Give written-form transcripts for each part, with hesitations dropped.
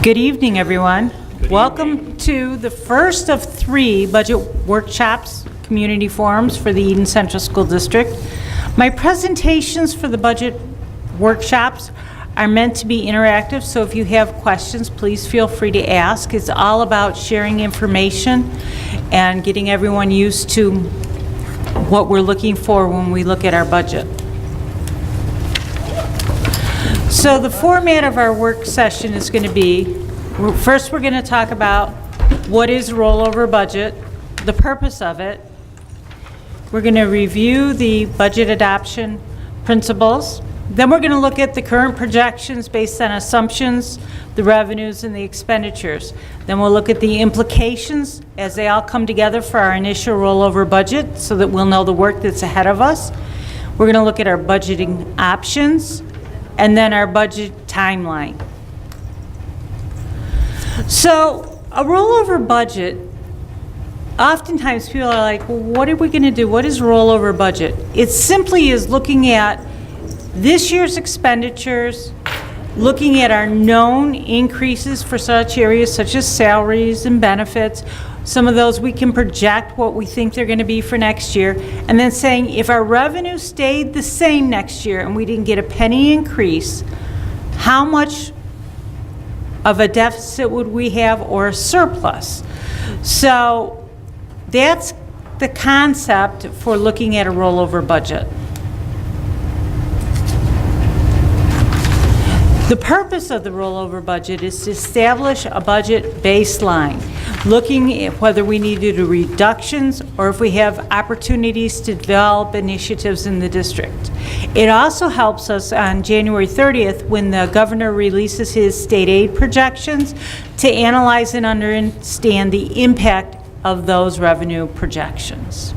Good evening, everyone. Welcome to the first of 3 budget workshops, community forums for the Eden Central School District. My presentations for the budget workshops are meant to be interactive, so if you have questions, please feel free to ask. It's all about sharing information and getting everyone used to what we're looking for when we look at our budget. So the format of our work session is going to be, first we're going to talk about what is rollover budget, the purpose of it. We're going to review the budget adoption principles. Then we're going to look at the current projections based on assumptions, the revenues, and the expenditures. Then we'll look at the implications as they all come together for our initial rollover budget so that we'll know the work that's ahead of us. We're going to look at our budgeting options and then our budget timeline. So a rollover budget, oftentimes people are like, well, what are we going to do? What is rollover budget? It simply is looking at this year's expenditures, looking at our known increases for such areas such as salaries and benefits. Some of those we can project what we think they're going to be for next year, and then saying if our revenue stayed the same next year and we didn't get a penny increase, how much of a deficit would we have or a surplus? So that's the concept for looking at a rollover budget. The purpose of the rollover budget is to establish a budget baseline, looking at whether we need to do reductions or if we have opportunities to develop initiatives in the district. It also helps us on January 30th when the governor releases his state aid projections to analyze and understand the impact of those revenue projections.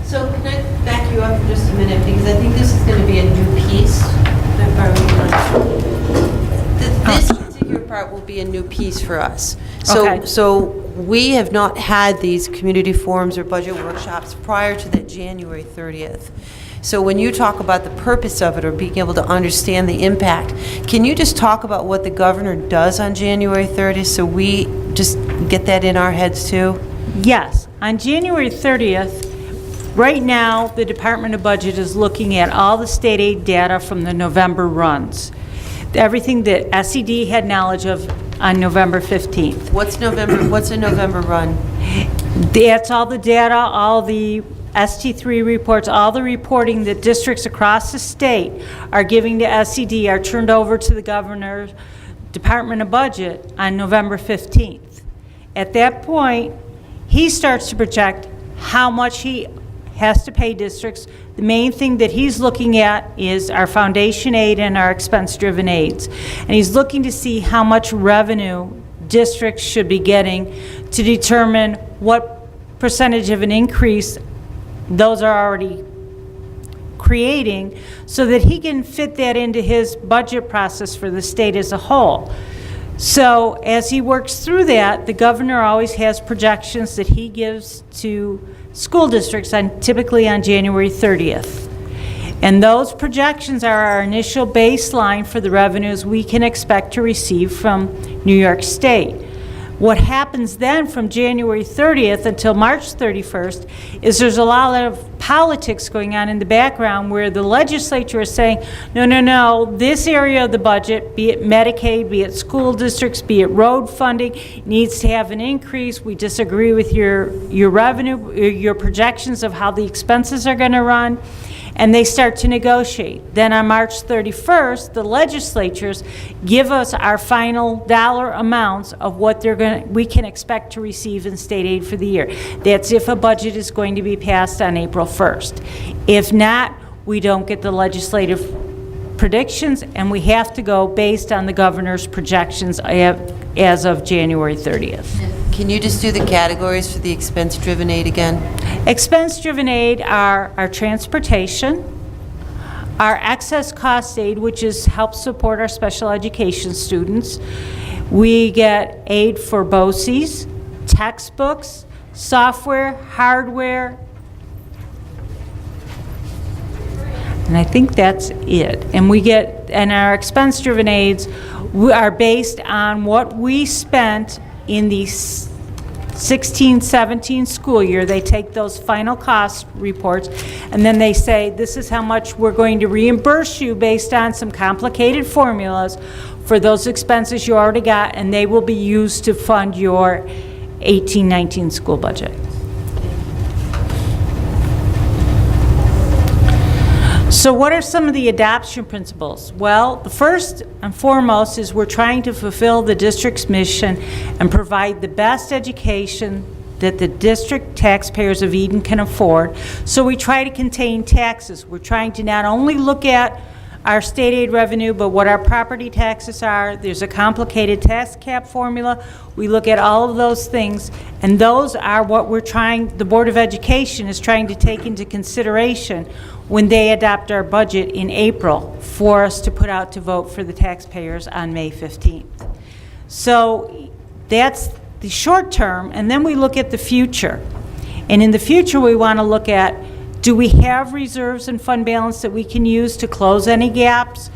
So can I back you up for just a minute, because I think this is going to be a new piece. This particular part will be a new piece for us. So we have not had these community forums or budget workshops prior to that January 30th. So when you talk about the purpose of it or being able to understand the impact, can you just talk about what the governor does on January 30th so we just get that in our heads too? Yes. On January 30th, right now, the Department of Budget is looking at all the state aid data from the November runs. Everything that SED had knowledge of on November 15th. What's a November run? That's all the data, all the ST3 reports, all the reporting that districts across the state are giving to SED are turned over to the governor's Department of Budget on November 15th. At that point, he starts to project how much he has to pay districts. The main thing that he's looking at is our foundation aid and our expense-driven aids. And he's looking to see how much revenue districts should be getting to determine what percentage of an increase those are already creating so that he can fit that into his budget process for the state as a whole. So as he works through that, the governor always has projections that he gives to school districts typically on January 30th. And those projections are our initial baseline for the revenues we can expect to receive from New York State. What happens then from January 30th until March 31st is there's a lot of politics going on in the background where the legislature is saying, no, this area of the budget, be it Medicaid, be it school districts, be it road funding, needs to have an increase. We disagree with your revenue, your projections of how the expenses are going to run. And they start to negotiate. Then on March 31st, the legislatures give us our final dollar amounts of what we can expect to receive in state aid for the year. That's if a budget is going to be passed on April 1st. If not, we don't get the legislative predictions, and we have to go based on the governor's projections as of January 30th. Can you just do the categories for the expense-driven aid again? Expense-driven aid are our transportation, our excess cost aid, which helps support our special education students. We get aid for BOCES, textbooks, software, hardware, and I think that's it. And our expense-driven aids are based on what we spent in the 16-17 school year. They take those final cost reports, and then they say, this is how much we're going to reimburse you based on some complicated formulas for those expenses you already got, and they will be used to fund your 18-19 school budget. So what are some of the adoption principles? Well, the first and foremost is we're trying to fulfill the district's mission and provide the best education that the district taxpayers of Eden can afford. So we try to contain taxes. We're trying to not only look at our state aid revenue, but what our property taxes are. There's a complicated tax cap formula. We look at all of those things, and those are what we're trying, the Board of Education is trying to take into consideration when they adopt our budget in April for us to put out to vote for the taxpayers on May 15th. So that's the short term, and then we look at the future. And in the future, we want to look at, do we have reserves and fund balance that we can use to close any gaps?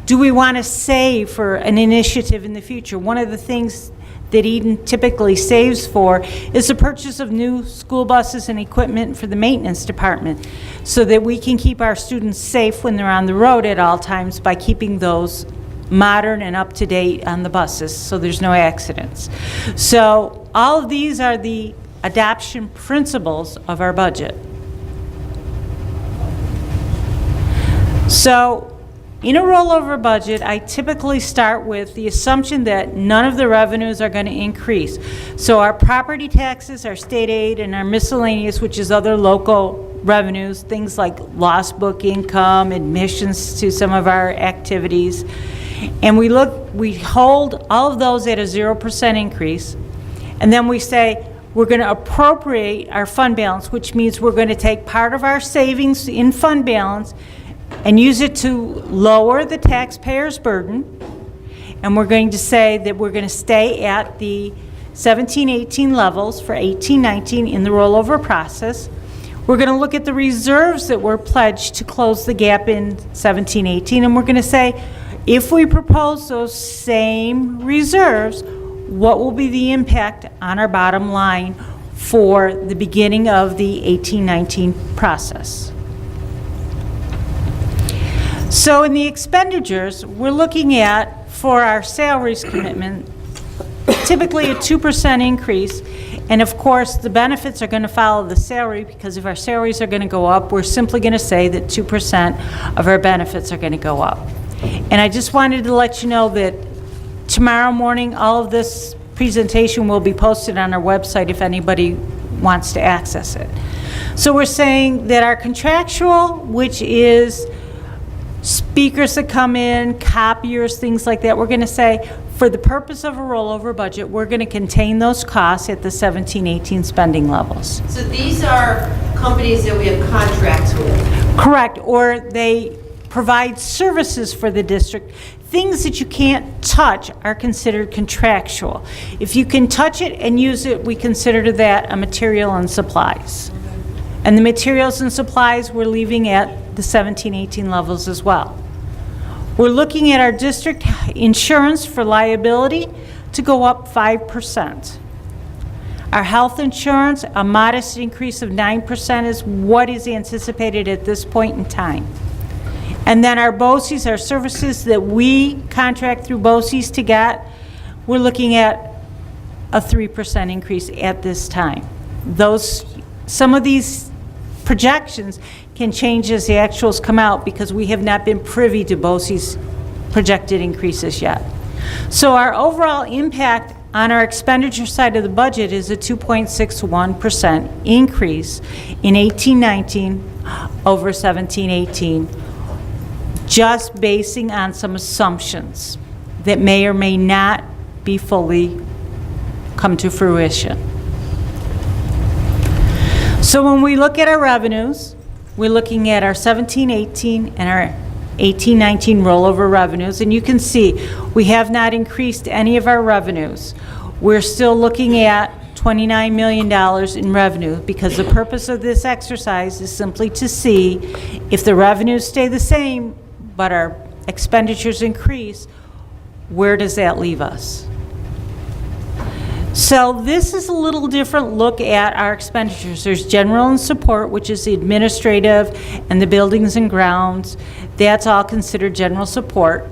Do we want to save for an initiative in the future? One of the things that Eden typically saves for is the purchase of new school buses and equipment for the maintenance department, so that we can keep our students safe when they're on the road at all times by keeping those modern and up to date on the buses so there's no accidents. So all of these are the adoption principles of our budget. So in a rollover budget, I typically start with the assumption that none of the revenues are going to increase. So our property taxes, our state aid, and our miscellaneous, which is other local revenues, things like lost book income, admissions to some of our activities. And we hold all of those at a 0% increase. And then we say, we're going to appropriate our fund balance, which means we're going to take part of our savings in fund balance and use it to lower the taxpayer's burden. And we're going to say that we're going to stay at the 17-18 levels for 18-19 in the rollover process. We're going to look at the reserves that were pledged to close the gap in 17-18, and we're going to say, if we propose those same reserves, what will be the impact on our bottom line for the beginning of the 18-19 process? So in the expenditures, we're looking at, for our salaries commitment, typically a 2% increase. And of course, the benefits are going to follow the salary, because if our salaries are going to go up, we're simply going to say that 2% of our benefits are going to go up. And I just wanted to let you know that tomorrow morning, all of this presentation will be posted on our website if anybody wants to access it. So we're saying that our contractual, which is speakers that come in, copiers, things like that, we're going to say, for the purpose of a rollover budget, we're going to contain those costs at the 17-18 spending levels. So these are companies that we have contracts with? Correct, or they provide services for the district. Things that you can't touch are considered contractual. If you can touch it and use it, we consider that a material and supplies. And the materials and supplies we're leaving at the 17-18 levels as well. We're looking at our district insurance for liability to go up 5%. Our health insurance, a modest increase of 9%, is what is anticipated at this point in time. And then our BOCES, our services that we contract through BOCES to get, we're looking at a 3% increase at this time. Some of these projections can change as the actuals come out, because we have not been privy to BOCES projected increases yet. So our overall impact on our expenditure side of the budget is a 2.61% increase in 18-19 over 17-18, just basing on some assumptions that may or may not be fully come to fruition. So when we look at our revenues, we're looking at our 17-18 and our 18-19 rollover revenues, and you can see we have not increased any of our revenues. We're still looking at $29 million in revenue, because the purpose of this exercise is simply to see if the revenues stay the same but our expenditures increase, where does that leave us? So this is a little different look at our expenditures. There's general and support, which is the administrative and the buildings and grounds. That's all considered general support.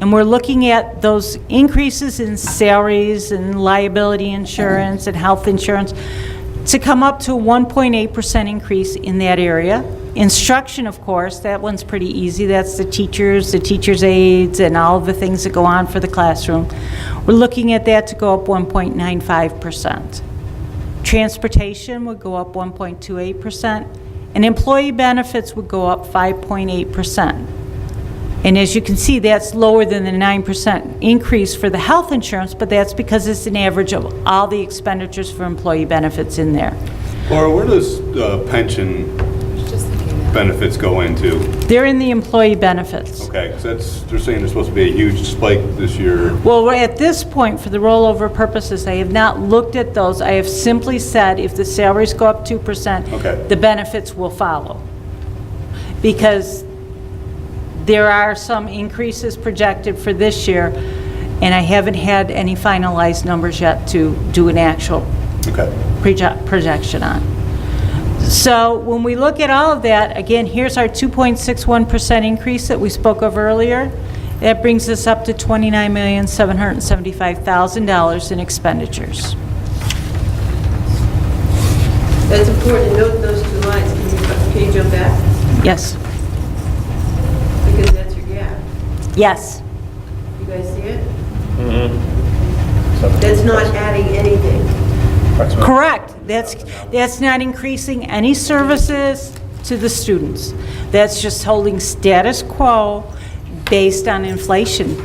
And we're looking at those increases in salaries and liability insurance and health insurance to come up to a 1.8% increase in that area. Instruction, of course, that one's pretty easy. That's the teachers' aides, and all of the things that go on for the classroom. We're looking at that to go up 1.95%. Transportation would go up 1.28%, and employee benefits would go up 5.8%. And as you can see, that's lower than the 9% increase for the health insurance, but that's because it's an average of all the expenditures for employee benefits in there. Laura, where does pension benefits go into? They're in the employee benefits. Okay, because they're saying there's supposed to be a huge spike this year. Well, at this point, for the rollover purposes, I have not looked at those. I have simply said if the salaries go up 2%, Okay. the benefits will follow. Because there are some increases projected for this year, and I haven't had any finalized numbers yet to do an actual projection on. So when we look at all of that, again, here's our 2.61% increase that we spoke of earlier. That brings us up to $29,775,000 in expenditures. That's important to note those two lines. Can you jump back? Yes. Because that's your gap. Yes. You guys see it? That's not adding anything. Correct. That's not increasing any services to the students. That's just holding status quo based on inflation.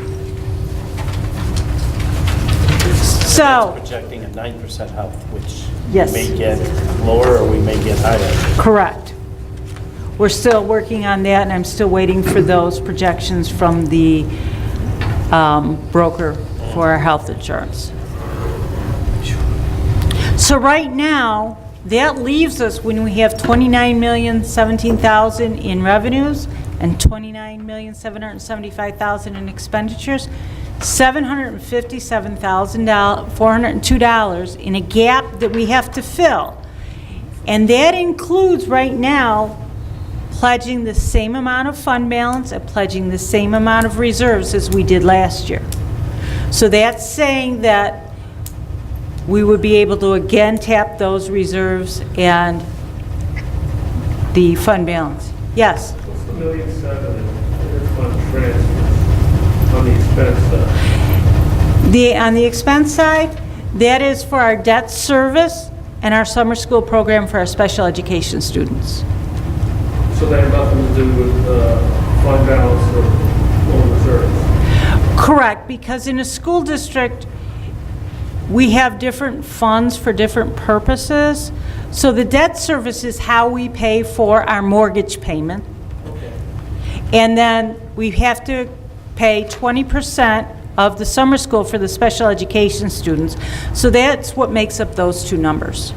So, Projecting a 9% health, which Yes. may get lower or we may get higher. correct. We're still working on that, and I'm still waiting for those projections from the broker for our health insurance. So right now, that leaves us, when we have $29,017,000 in revenues and $29,775,000 in expenditures, $757,402 in a gap that we have to fill. And that includes right now pledging the same amount of fund balance and pledging the same amount of reserves as we did last year. So that's saying that we would be able to again tap those reserves and the fund balance. Yes? What's the $1.7 million in interfund transfer on the expense side? On the expense side, that is for our debt service and our summer school program for our special education students. So that had nothing to do with fund balance or reserves? Correct, because in a school district, we have different funds for different purposes. So the debt service is how we pay for our mortgage payment. Okay. And then we have to pay 20% of the summer school for the special education students. So that's what makes up those two numbers.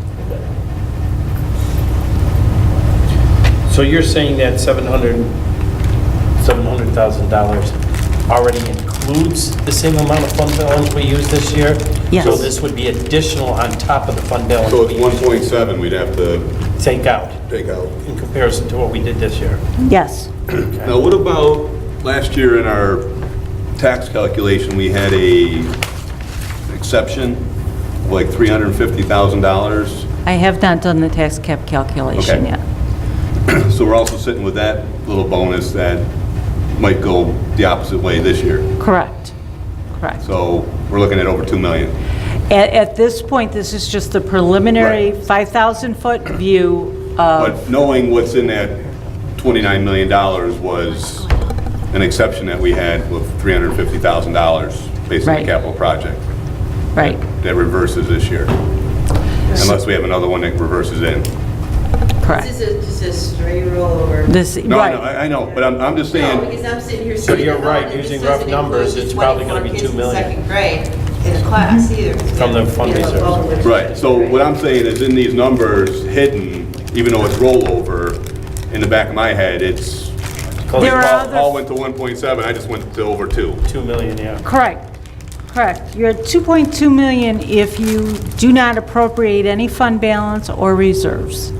So you're saying that $700,000 already includes the same amount of fund balance we used this year? Yes. So this would be additional on top of the fund balance So we it's 1.7 we'd have to take out take out. in comparison to what we did this year? Yes. Now, what about last year in our tax calculation, we had a exception of like $350,000. I have not done the tax cap calculation Okay. yet. So we're also sitting with that little bonus that might go the opposite way this year. Correct. Correct. So we're looking at over $2 million. At this point, this is just the preliminary Right. 5,000-foot view of, But knowing what's in that $29 million was an exception that we had with $350,000 based on Right. the capital project. right. That reverses this year. Unless we have another one that reverses in. Correct. This is just a straight rollover. This, No, right. I know, but I'm just No, saying, because I'm sitting here So saying. you're that, right, this using doesn't rough numbers, include it's probably gonna be 24 $2 kids in million. second grade in a class either. From the fund reserves. right, so what I'm saying is in these numbers hidden, even though it's rollover, in the back of my head, it's close There to are other- Paul went to 1.7, I just went to over 2. 2 million, yeah. Correct, correct. You're at 2.2 million if you do not appropriate any fund balance or reserves.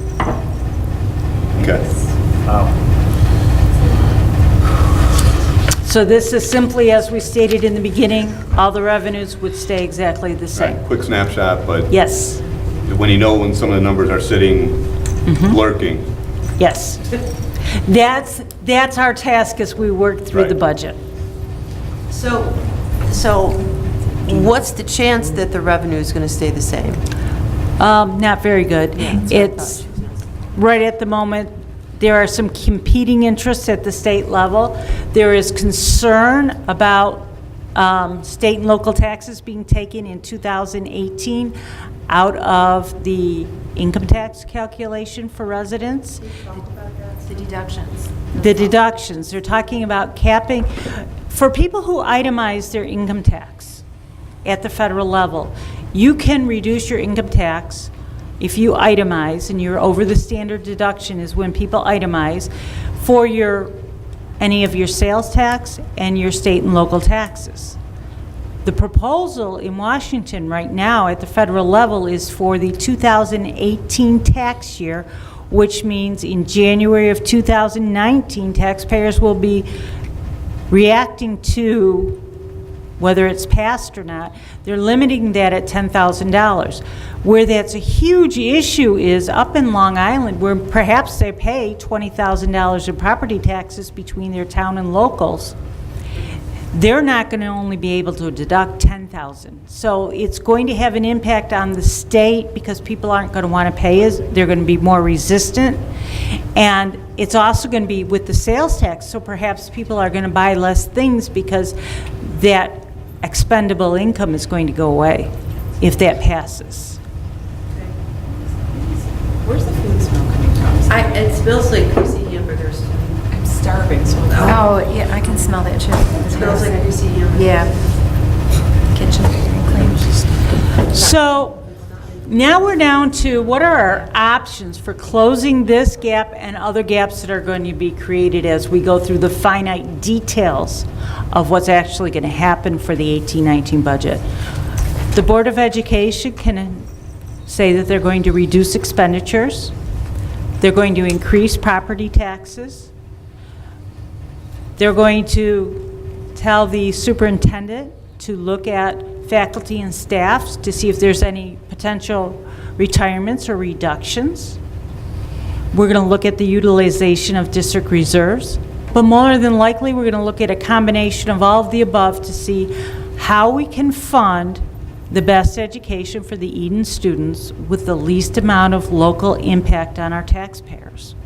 Okay. Wow. So this is simply, as we stated in the beginning, all the revenues would stay exactly the same. Right, quick snapshot, but Yes, when you know when some of the numbers are sitting, lurking. yes. That's our task as we work through the Right. budget. So what's the chance that the revenue is going to stay the same? Not very good. It's, right at the moment, there are some competing interests at the state level. There is concern about state and local taxes being taken in 2018 out of the income tax calculation for residents. The deductions. The deductions, they're talking about capping, for people who itemize their income tax at the federal level, you can reduce your income tax if you itemize, and you're over the standard deduction is when people itemize for any of your sales tax and your state and local taxes. The proposal in Washington right now at the federal level is for the 2018 tax year, which means in January of 2019, taxpayers will be reacting to whether it's passed or not. They're limiting that at $10,000. Where that's a huge issue is up in Long Island, where perhaps they pay $20,000 in property taxes between their town and locals. They're not going to only be able to deduct $10,000. So it's going to have an impact on the state because people aren't going to want to pay as they're going to be more resistant. And it's also going to be with the sales tax, so perhaps people are going to buy less things because that expendable income is going to go away if that passes. Where's the food smell coming from? It smells like greasy hamburgers. I'm starving, so. Oh, yeah, I can smell that too. It smells like greasy hamburgers. Yeah. Kitchen very clean. So now we're down to what are our options for closing this gap and other gaps that are going to be created as we go through the finite details of what's actually going to happen for the 18-19 budget. The Board of Education can say that they're going to reduce expenditures. They're going to increase property taxes. They're going to tell the superintendent to look at faculty and staffs to see if there's any potential retirements or reductions. We're going to look at the utilization of district reserves, but more than likely we're going to look at a combination of all of the above to see how we can fund the best education for the Eden students with the least amount of local impact on our taxpayers.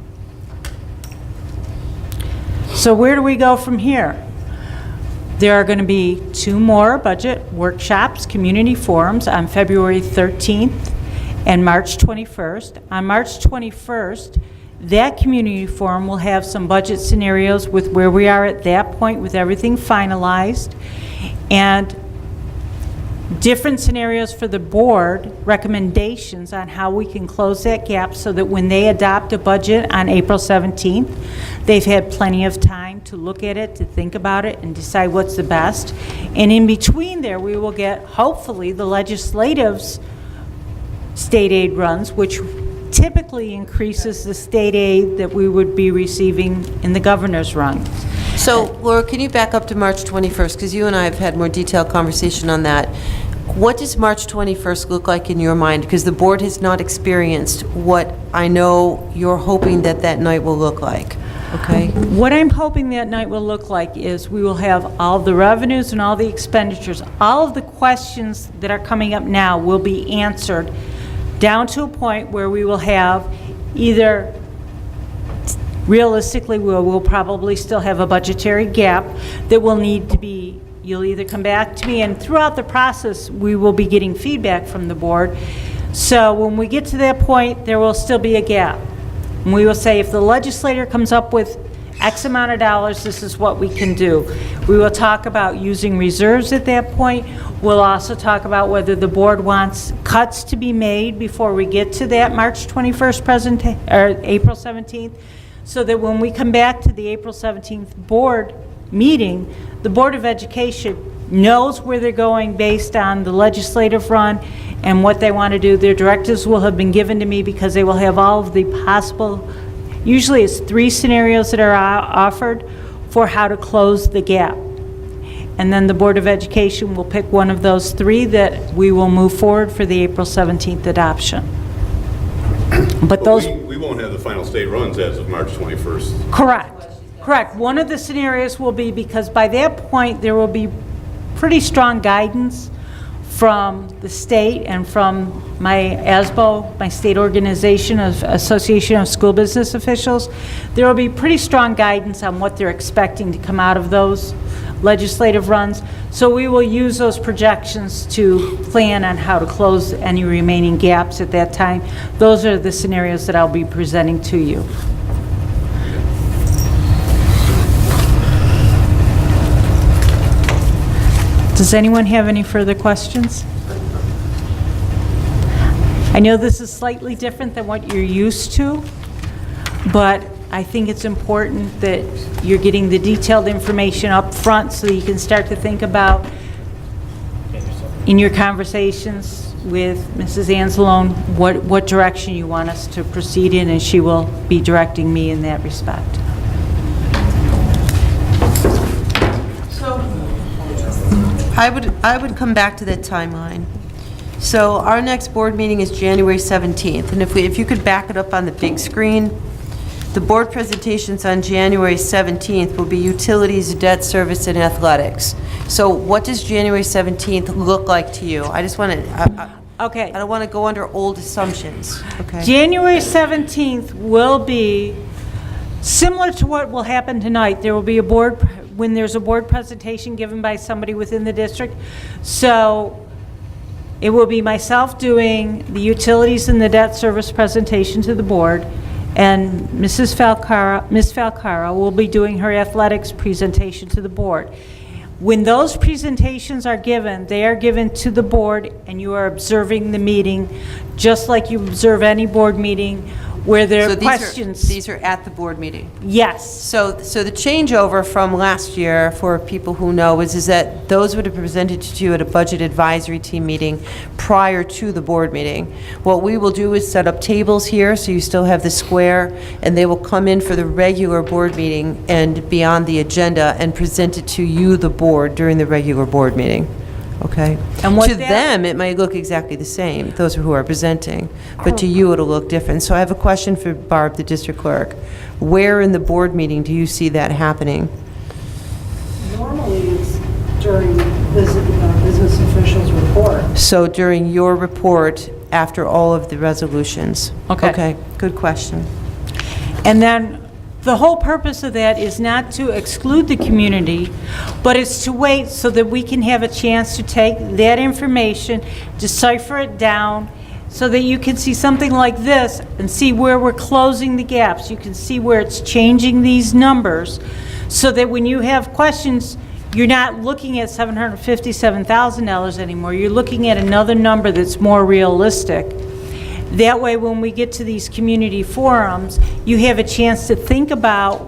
So where do we go from here? There are going to be 2 more budget workshops, community forums on February 13th and March 21st. On March 21st, that community forum will have some budget scenarios with where we are at that point with everything finalized, and different scenarios for the board, recommendations on how we can close that gap so that when they adopt a budget on April 17th, they've had plenty of time to look at it, to think about it, and decide what's the best. And in between there, we will get, hopefully, the legislative's state aid runs, which typically increases the state aid that we would be receiving in the governor's run. So, Laura, can you back up to March 21st? Because you and I have had more detailed conversation on that. What does March 21st look like in your mind? Because the board has not experienced what I know you're hoping that that night will look like, okay? What I'm hoping that night will look like is we will have all the revenues and all the expenditures. All of the questions that are coming up now will be answered down to a point where we will have either, realistically, we'll probably still have a budgetary gap that will need to be, you'll either come back to me, and throughout the process, we will be getting feedback from the board. So when we get to that point, there will still be a gap. And we will say, if the legislator comes up with X amount of dollars, this is what we can do. We will talk about using reserves at that point. We'll also talk about whether the board wants cuts to be made before we get to that March 21st or April 17th. so that when we come back to the April 17th board meeting, the Board of Education knows where they're going based on the legislative run and what they want to do. Their directives will have been given to me because they will have all of the possible, usually it's 3 scenarios that are offered for how to close the gap. And then the Board of Education will pick one of those 3 that we will move forward for the April 17th adoption. But those... We won't have the final state runs as of March 21st. Correct. One of the scenarios will be, because by that point, there will be pretty strong guidance from the state and from my ASBO, my state organization of Association of School Business Officials. There will be pretty strong guidance on what they're expecting to come out of those legislative runs. So we will use those projections to plan on how to close any remaining gaps at that time. Those are the scenarios that I'll be presenting to you. Does anyone have any further questions? I know this is slightly different than what you're used to, but I think it's important that you're getting the detailed information up front so that you can start to think about, in your conversations with Mrs. Anzalone, what direction you want us to proceed in, and she will be directing me in that respect. I would come back to that timeline. So our next board meeting is January 17th, and if you could back it up on the big screen, the board presentations on January 17th will be utilities, debt service, and athletics. So what does January 17th look like to you? I just want to, Okay. I don't want to go under old assumptions, okay? January 17th will be similar to what will happen tonight. There will be a board, when there's a board presentation given by somebody within the district. So it will be myself doing the utilities and the debt service presentation to the board, and Ms. Falcara will be doing her athletics presentation to the board. When those presentations are given, they are given to the board, and you are observing the meeting just like you observe any board meeting where there are questions. These are at the board meeting? Yes. So the changeover from last year, for people who know, is that those would have presented to you at a budget advisory team meeting prior to the board meeting. What we will do is set up tables here, so you still have the square, and they will come in for the regular board meeting and be on the agenda and present it to you, the board, during the regular board meeting. Okay? And what to them, it might look exactly the same, those who are presenting, but to you, it'll look different. So I have a question for Barb, the district clerk. Where in the board meeting do you see that happening? Normally, it's during business officials' report. So during your report, after all of the resolutions? Okay. Okay, good question. And then the whole purpose of that is not to exclude the community, but it's to wait so that we can have a chance to take that information, decipher it down, so that you can see something like this and see where we're closing the gaps. You can see where it's changing these numbers, so that when you have questions, you're not looking at $757,000 anymore. You're looking at another number that's more realistic. That way, when we get to these community forums, you have a chance to think about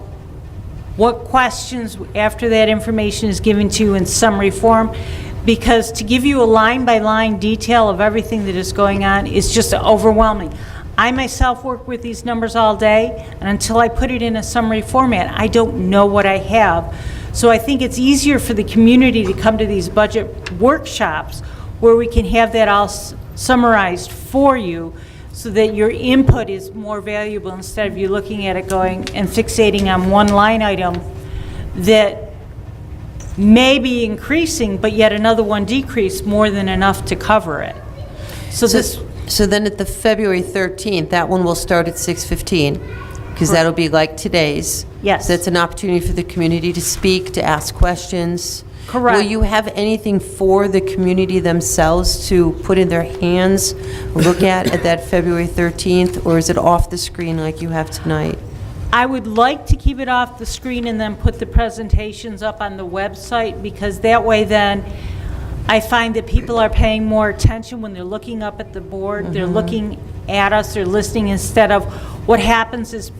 what questions, after that information is given to you in summary form, because to give you a line-by-line detail of everything that is going on is just overwhelming. I myself work with these numbers all day, and until I put it in a summary format, I don't know what I have. So I think it's easier for the community to come to these budget workshops where we can have that all summarized for you, so that your input is more valuable instead of you looking at it going and fixating on one line item that may be increasing, but yet another one decreased more than enough to cover it. So then at the February 13th, that one will start at 6:15, because that'll be like today's. Yes. So that's an opportunity for the community to speak, to ask questions. Correct. Will you have anything for the community themselves to put in their hands, look at that February 13th, or is it off the screen like you have tonight? I would like to keep it off the screen and then put the presentations up on the website, because that way then I find that people are paying more attention when they're looking up at the board. They're looking at us, they're listening, instead of what happens is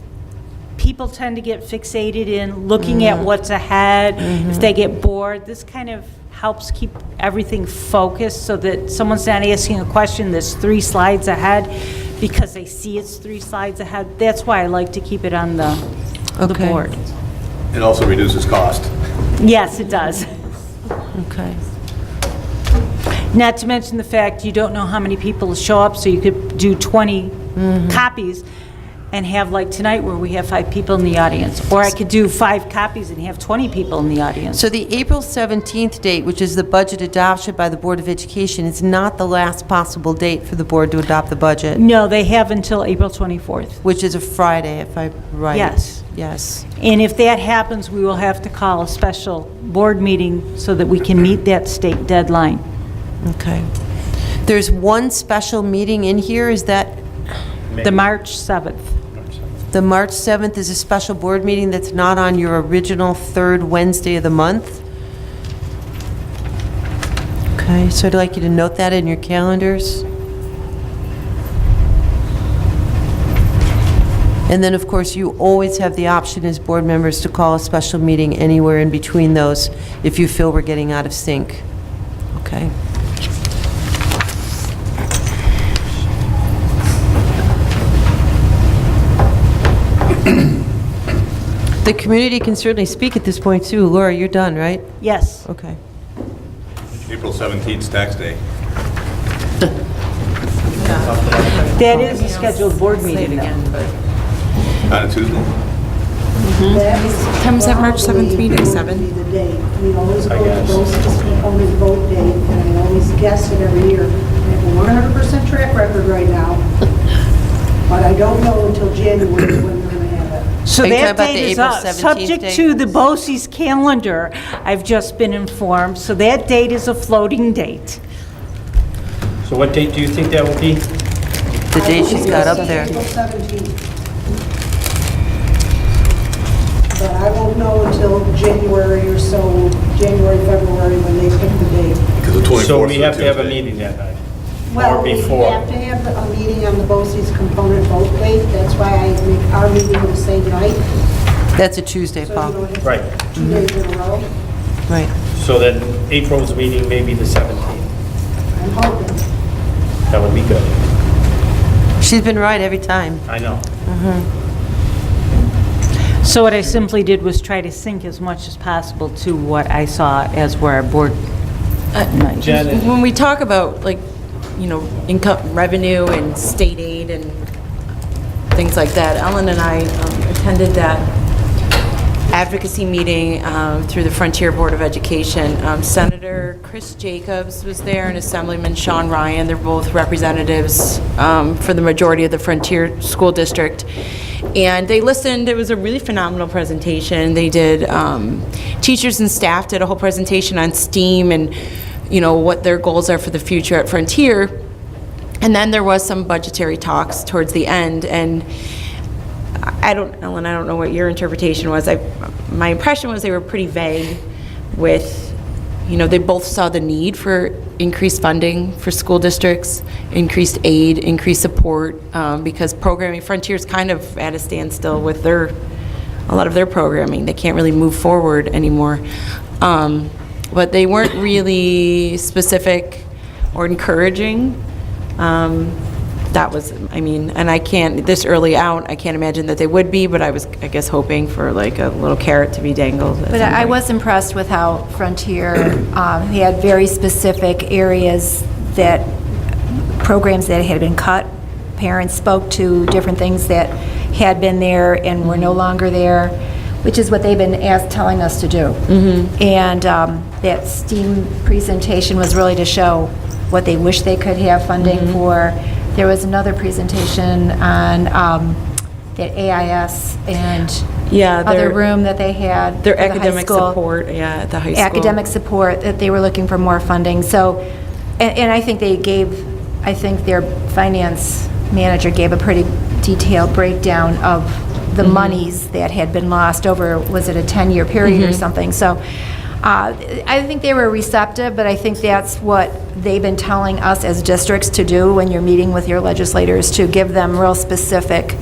people tend to get fixated in looking at what's ahead. If they get bored, this kind of helps keep everything focused so that someone's not asking a question that's 3 slides ahead because they see it's 3 slides ahead. That's why I like to keep it on the Okay. board. It also reduces cost. Yes, it does. Okay. Not to mention the fact you don't know how many people show up, so you could do 20 copies and have, like tonight, where we have 5 people in the audience. Or I could do 5 copies and have 20 people in the audience. So the April 17th date, which is the budget adoption by the Board of Education, is not the last possible date for the board to adopt the budget, No, they have until April 24th. which is a Friday, if I'm right. Yes. Yes. And if that happens, we will have to call a special board meeting so that we can meet that state deadline. Okay. There's one special meeting in here, is that The March 7th. the March 7th is a special board meeting that's not on your original 3rd Wednesday of the month? Okay, so I'd like you to note that in your calendars. And then, of course, you always have the option as board members to call a special meeting anywhere in between those if you feel we're getting out of sync. Okay? The community can certainly speak at this point, too. Laura, you're done, right? Yes. Okay. April 17th is tax day. That is a scheduled board meeting, though. On a Tuesday? Time is that March 7th meeting? 7? Be the date. We always go I to guess. those component vote date, and I always guess it every year. I have a 100% track record right now, but I don't know until January when they're going to have it. So Are you talking that about the date is April up. 17th Subject date? to the BOCES calendar, I've just been informed, so that date is a floating date. So what date do you think that will be? The date she's got up there. April 17th. But I won't know until January or so, January, February, when they pick the date. Because the 24th So we is a have to have a Tuesday. meeting that night? Well, Or we before? have to have a meeting on the BOCES component vote date. That's why I make our meeting the same night, That's a Tuesday, so you Paul. don't have Right. 2 days in a row. Right. So then April's meeting may be the 17th. I'm hoping. That would be good. She's been right every time. I know. So what I simply did was try to sync as much as possible to what I saw as where our board night. Janet, When we talk about, like, you know, income, revenue and state aid and things like that, Ellen and I attended that advocacy meeting through the Frontier Board of Education. Senator Chris Jacobs was there and Assemblyman Sean Ryan. They're both representatives for the majority of the Frontier School District. And they listened. It was a really phenomenal presentation. They did, teachers and staff did a whole presentation on STEAM and, you know, what their goals are for the future at Frontier. And then there was some budgetary talks towards the end. And Ellen, I don't know what your interpretation was. My impression was they were pretty vague with, you know, they both saw the need for increased funding for school districts, increased aid, increased support, because programming, Frontier's kind of at a standstill with a lot of their programming. They can't really move forward anymore. But they weren't really specific or encouraging. That was, I mean, and I can't, this early out, I can't imagine that they would be, but I was, I guess, hoping for like a little carrot to be dangled. at But some I point. was impressed with how Frontier, he had very specific areas that, programs that had been cut. Parents spoke to different things that had been there and were no longer there, which is what they've been telling us to do. And that STEAM presentation was really to show what they wish they could have funding for. There was another presentation on that AIS and Yeah, other their- room that they had. Their for the high academic school. support, yeah, at the high school. Academic support, that they were looking for more funding. So, and I think I think their finance manager gave a pretty detailed breakdown of the monies that had been lost over, was it a 10-year period or something? So I think they were receptive, but I think that's what they've been telling us as districts to do when you're meeting with your legislators, to give them real specific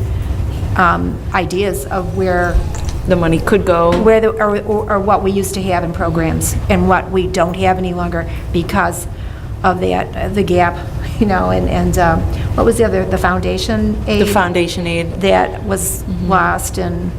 ideas of where The money could go. or what we used to have in programs and what we don't have any longer because of the gap, and what was the foundation aid? The foundation aid. That was lost and.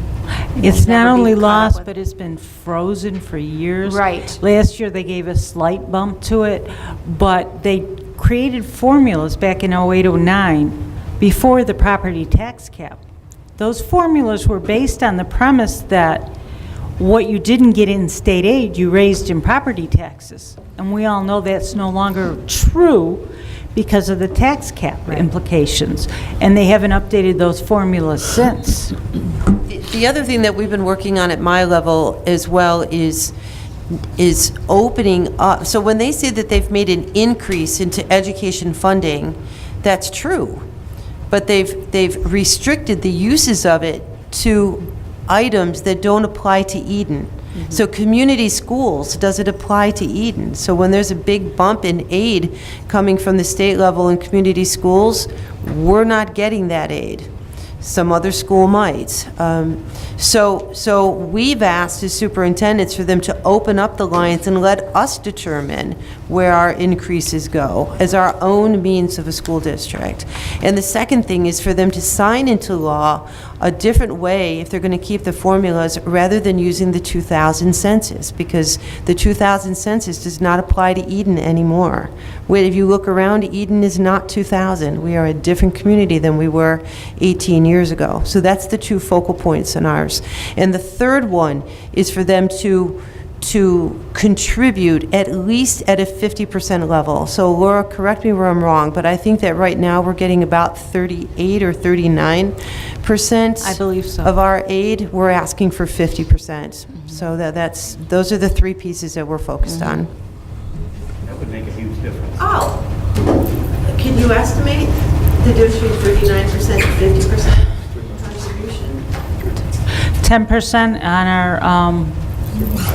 It's not never be only caught up lost, with. but it's been frozen for years. Right. Last year, they gave a slight bump to it, but they created formulas back in 08, 09 before the property tax cap. Those formulas were based on the premise that what you didn't get in state aid, you raised in property taxes. And we all know that's no longer true because of the tax cap implications. And they haven't updated those formulas since. The other thing that we've been working on at my level as well is opening up. So when they say that they've made an increase into education funding, that's true. But they've restricted the uses of it to items that don't apply to Eden. So community schools, does it apply to Eden? So when there's a big bump in aid coming from the state level in community schools, we're not getting that aid. Some other school might. So we've asked as superintendents for them to open up the lines and let us determine where our increases go as our own means of a school district. And the second thing is for them to sign into law a different way if they're going to keep the formulas rather than using the 2000 census, because the 2000 census does not apply to Eden anymore. If you look around, Eden is not 2000. We are a different community than we were 18 years ago. So that's the two focal points in ours. And the third one is for them to contribute at least at a 50% level. So Laura, correct me where I'm wrong, but I think that right now we're getting about 38 or 39%. I believe so. Of our aid. We're asking for 50%. So those are the three pieces that we're focused on. That would make a huge difference. Oh, can you estimate the difference between 39% and 50% contribution? 10% on our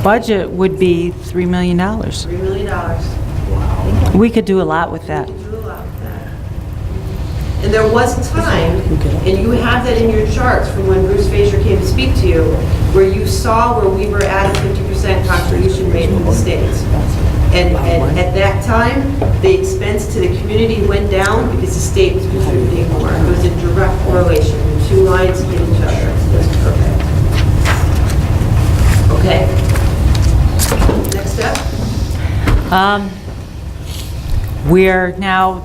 budget would be $3 million. $3 million. Wow. We could do a lot with that. We could do a lot with that. And there was a time, and you have that in your charts from when Bruce Fraser came to speak to you, where you saw where we were at a 50% contribution rate from the states. And at that time, the expense to the community went down because the state was contributing more. It was a direct correlation. The two lines hit each other. It was perfect. Okay. Next step?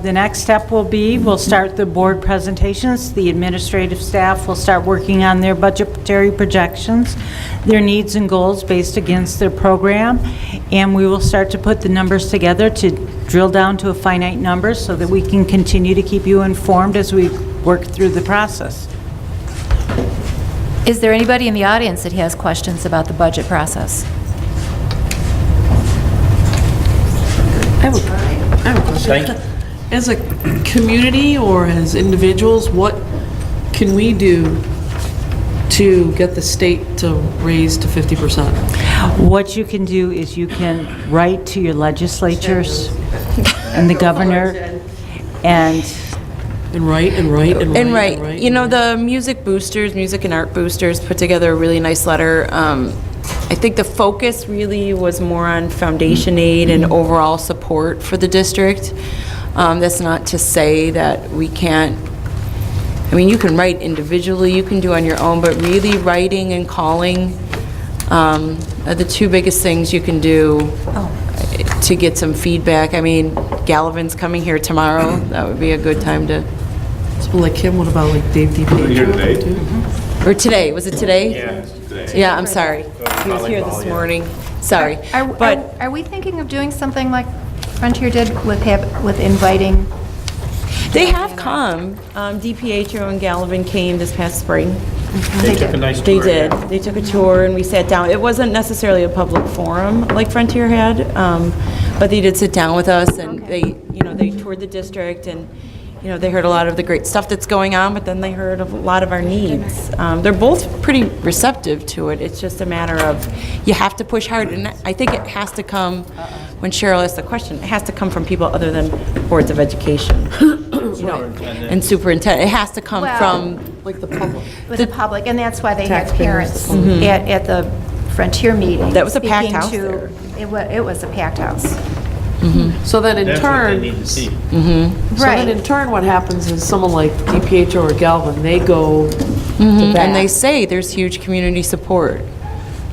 The next step will be, we'll start the board presentations. The administrative staff will start working on their budgetary projections, their needs and goals based against their program, and we will start to put the numbers together to drill down to a finite number so that we can continue to keep you informed as we work through the process. Is there anybody in the audience that has questions about the budget process? I have a question. Thank you. As a community or as individuals, what can we do to get the state to raise to 50%? What you can do is you can write to your legislatures and the governor and Right. You know, the music and art boosters put together a really nice letter. I think the focus really was more on foundation aid and overall support for the district. That's not to say that we can't, you can write individually, you can do on your own, but really writing and calling are the two biggest things you can do to get some feedback. Gallivan's coming here tomorrow. That would be a good time to... So like him, what about like Dave DiPietro? Here today? Or today, was it today? Yeah, today. Yeah, I'm sorry. He was here this morning. Sorry. But Are we thinking of doing something like Frontier did with inviting? they have come. DiPietro and Gallivan came this past spring. They took a nice They tour. did. They took a tour and we sat down. It wasn't necessarily a public forum like Frontier had, but they did sit down with us and they toured the district and they heard a lot of the great stuff that's going on, but then they heard of a lot of our needs. They're both pretty receptive to it. It's just a matter of you have to push hard, and I think it has to come, when Cheryl asked the question, it has to come from people other than boards of education. and superintendent. It has to come Well- from, Like the public. With the public, and that's why they had Taxpayers. parents at the Frontier meeting. That was a packed speaking house to- there. It was a packed house. So then in That's what they turn, need to see. so then Right. in turn, what happens is someone like DPHO or Galvin, they go to and bat. they say there's huge community support.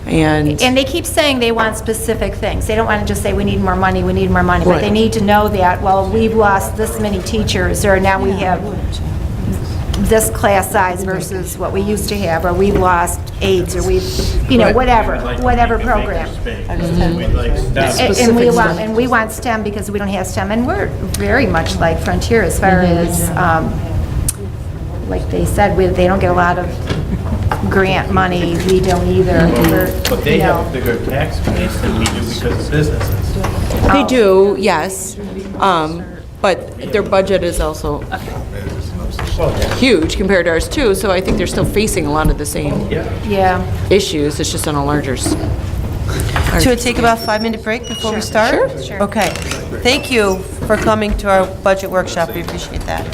And And they keep saying they want specific things. They don't want to just say, we need more money, we need more money. But Right. they need to know that, well, we've lost this many teachers, or now we have this class size versus what we used to have, or we've lost aides, or we've, whatever program. We'd like staff. And we want STEM because we don't have STEM, and we're very much like Frontier as far as, like they said, they don't get a lot of grant money, we don't either. But they have a bigger tax base than we do because of businesses. they do, yes. But their budget is also huge compared to ours too, so I think they're still facing a lot of the same Yeah. issues. It's just on a larger Should we take about a 5-minute break before we start? Sure. Okay. Thank you for coming to our budget workshop. We appreciate that.